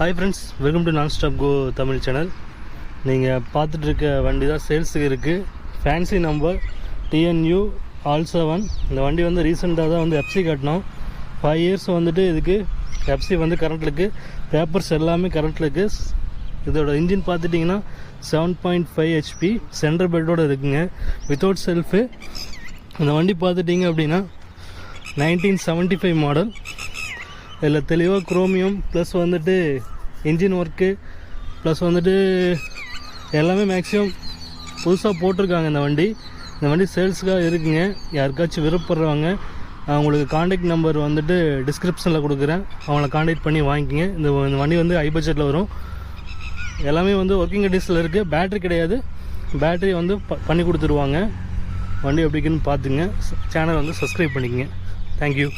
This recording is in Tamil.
Hi friends, welcome to nonstop go Tamil channel. நீங்கள் பார்த்துட்ருக்க வண்டி தான் சேல்ஸுக்கு இருக்குது. Fancy number TNU AL7. இந்த வண்டி வந்து ரீசெண்டாக தான் வந்து FC கட்டினோம். 5 இயர்ஸ் வந்துட்டு இதுக்கு FC வந்து கரண்ட்டில் இருக்குது. பேப்பர்ஸ் எல்லாமே கரண்ட்டில் இருக்குது. இதோட இன்ஜின் பார்த்துட்டிங்கன்னா 7.5 HP சென்டர் பெல்ட்டோடு இருக்குங்க, வித்தவுட் செல்ஃபு. இந்த வண்டி பார்த்துட்டிங்க அப்படின்னா 1975 மாடல். இதில் தெளிவாக குரோமியம் ப்ளஸ் வந்துட்டு இன்ஜின் ஒர்க்கு ப்ளஸ் வந்துட்டு எல்லாமே மேக்ஸிமம் புதுசாக போட்டிருக்காங்க. இந்த வண்டி சேல்ஸுக்காக இருக்குங்க. யாருக்காச்சும் விருப்பப்படுறவங்க அவங்களுக்கு காண்டாக்ட் நம்பர் வந்துட்டு டிஸ்கிரிப்ஷனில் கொடுக்குறேன், அவங்கள காண்டாக்ட் பண்ணி வாங்கிக்கிங்க. இந்த வண்டி வந்து ஹை பட்ஜெட்டில் வரும். எல்லாமே வந்து ஒர்க்கிங் கண்டிஷனில் இருக்குது. பேட்ரி கிடையாது, பேட்ரி வந்து பண்ணி கொடுத்துருவாங்க. வண்டி எப்படிக்குன்னு பார்த்துங்க. சேனல் வந்து சப்ஸ்கிரைப் பண்ணிக்கங்க. தேங்க்யூ.